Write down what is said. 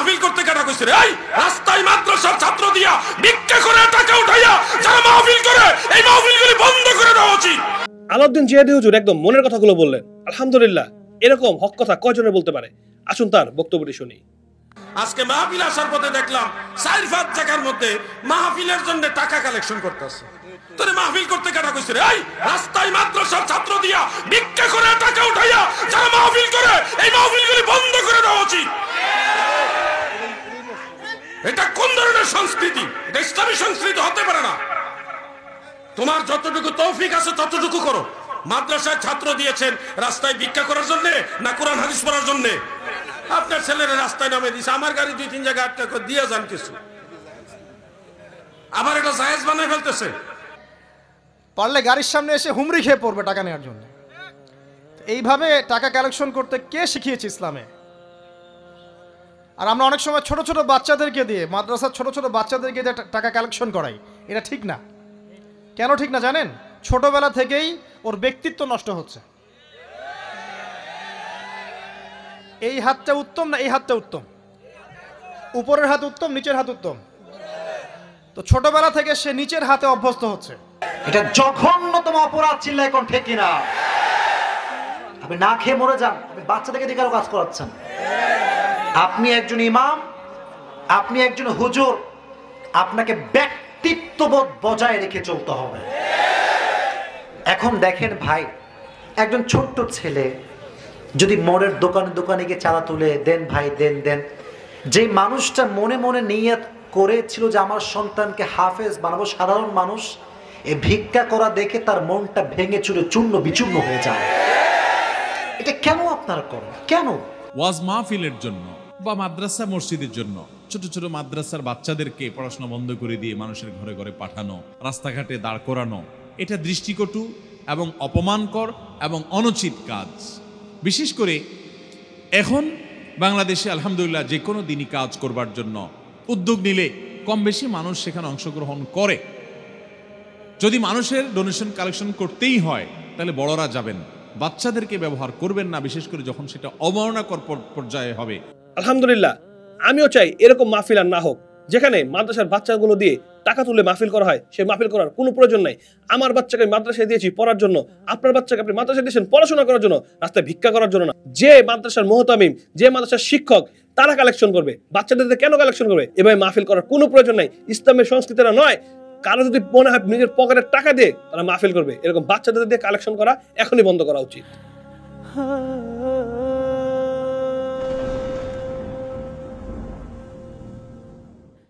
মাহফিল করতে কাটা কইছে রে? এই রাস্তায় মাদ্রাসার ছাত্র দিয়া ভিক্ষা করে টাকা উঠাইয়া যারা মাহফিল করে এই মাহফিলগুলি বন্ধ করে দেওয়া উচিত। আলাউদ্দিন জিহাদি হুজুর একদম মনের কথাগুলো বললেন। আলহামদুলিল্লাহ, এরকম হক কথা কয়জনে বলতে পারে? আসুন তার বক্তব্যটি শুনি। আজকে মাহফিল আসার পথে দেখলাম 4-5 জায়গার মধ্যে মাহফিলের জন্য টাকা কালেকশন করতেছে। তোরে মাহফিল করতে কাটা কইছে রে? এই রাস্তায় মাদ্রাসার ছাত্র দিয়া ভিক্ষা করে টাকা উঠাইয়া যারা মাহফিল করে এই মাহফিলগুলি বন্ধ করে দেওয়া উচিত। এটা কোন ধরনের সংস্কৃতি? এটা ইসলামী সংস্কৃতি হতে পারে না। তোমার যতটুকু তৌফিক আছে ততটুকু করো। মাদ্রাসায় ছাত্র দিয়েছেন রাস্তায় ভিক্ষা করার জন্য না কোরআন হাদিস পড়ার জন্য? আপনার ছেলেরা রাস্তায় নামে দিয়েছে, আমার গাড়ি 2-3 জায়গায় আটকা করে দিয়ে যান কিছু, আবার এটা জায়েজ বানায় ফেলতেছে। পারলে গাড়ির সামনে এসে হুমড়ি খেয়ে পড়বে টাকা নেওয়ার জন্য। এইভাবে টাকা কালেকশন করতে কে শিখিয়েছে ইসলামে? আর আমরা অনেক সময় ছোট ছোট বাচ্চাদেরকে দিয়ে, মাদ্রাসার ছোট ছোট বাচ্চাদেরকে দিয়ে টাকা কালেকশন করাই। এটা ঠিক না। কেন ঠিক না জানেন? ছোটবেলা থেকেই ওর ব্যক্তিত্ব নষ্ট হচ্ছে। এই হাতটা উত্তম না এই হাতটা উত্তম? উপরের হাত উত্তম, নিচের হাত উত্তম? তো ছোটবেলা থেকে সে নিচের হাতে অভ্যস্ত হচ্ছে। এটা জঘন্যতম অপরাধ। চিল্লায় কোন ঠিক কিনা? আপনি না খেয়ে মরে যান, আপনি বাচ্চাদেরকে দিয়ে কাজ করাচ্ছেন। আপনি একজন ইমাম, আপনি একজন হুজুর, আপনাকে ব্যক্তিত্ববোধ বজায় রেখে চলতে হবে। এখন দেখেন ভাই, একজন ছোট্ট ছেলে যদি মোড়ের দোকানে দোকানে গিয়ে চাঁদা তুলে দেন, ভাই দেন দেন, যে মানুষটা মনে মনে নিয়ত করেছিল যে আমার সন্তানকে হাফেজ বানাবো, সাধারণ মানুষ এই ভিক্ষা করা দেখে তার মনটা ভেঙে চুরে চূর্ণ বিচূর্ণ হয়ে যায়। এটা কেন আপনারা করেন? কেন? ওয়াজ মাহফিলের জন্য বা মাদ্রাসা মসজিদের জন্য ছোট ছোট মাদ্রাসার বাচ্চাদেরকে পড়াশোনা বন্ধ করে দিয়ে মানুষের ঘরে ঘরে পাঠানো, রাস্তাঘাটে দাঁড় করানো, এটা দৃষ্টিকটু এবং অপমানকর এবং অনুচিত কাজ। বিশেষ করে এখন বাংলাদেশে আলহামদুলিল্লাহ যে কোনো দিনই কাজ করবার জন্য উদ্যোগ নিলে কম বেশি মানুষ সেখানে অংশগ্রহণ করে। যদি মানুষের ডোনেশন কালেকশন করতেই হয় তাহলে বড়রা যাবেন, বাচ্চাদেরকে ব্যবহার করবেন না, বিশেষ করে যখন সেটা অবমাননাকর পর্যায়ে হবে। আলহামদুলিল্লাহ, আমিও চাই এরকম মাহফিল আর না হোক যেখানে মাদ্রাসার বাচ্চাগুলো দিয়ে টাকা তুলে মাহফিল করা হয়। সেই মাহফিল করার কোনো প্রয়োজন নাই। আমার বাচ্চাকে মাদ্রাসায় দিয়েছি পড়ার জন্য, আপনার বাচ্চাকে আপনি মাদ্রাসায় দিয়েছেন পড়াশোনা করার জন্য, রাস্তায় ভিক্ষা করার জন্য না। যে মাদ্রাসার মুহতামিম, যে মাদ্রাসার শিক্ষক, তারা কালেকশন করবে। বাচ্চাদের কেন কালেকশন করবে? এভাবে মাহফিল করার কোনো প্রয়োজন নাই। ইসলামের সংস্কৃতিটা নয়। কারো যদি মনে হয় নিজের পকেটের টাকা দিয়ে তারা মাহফিল করবে, এরকম বাচ্চাদের দিয়ে কালেকশন করা এখনই বন্ধ করা উচিত।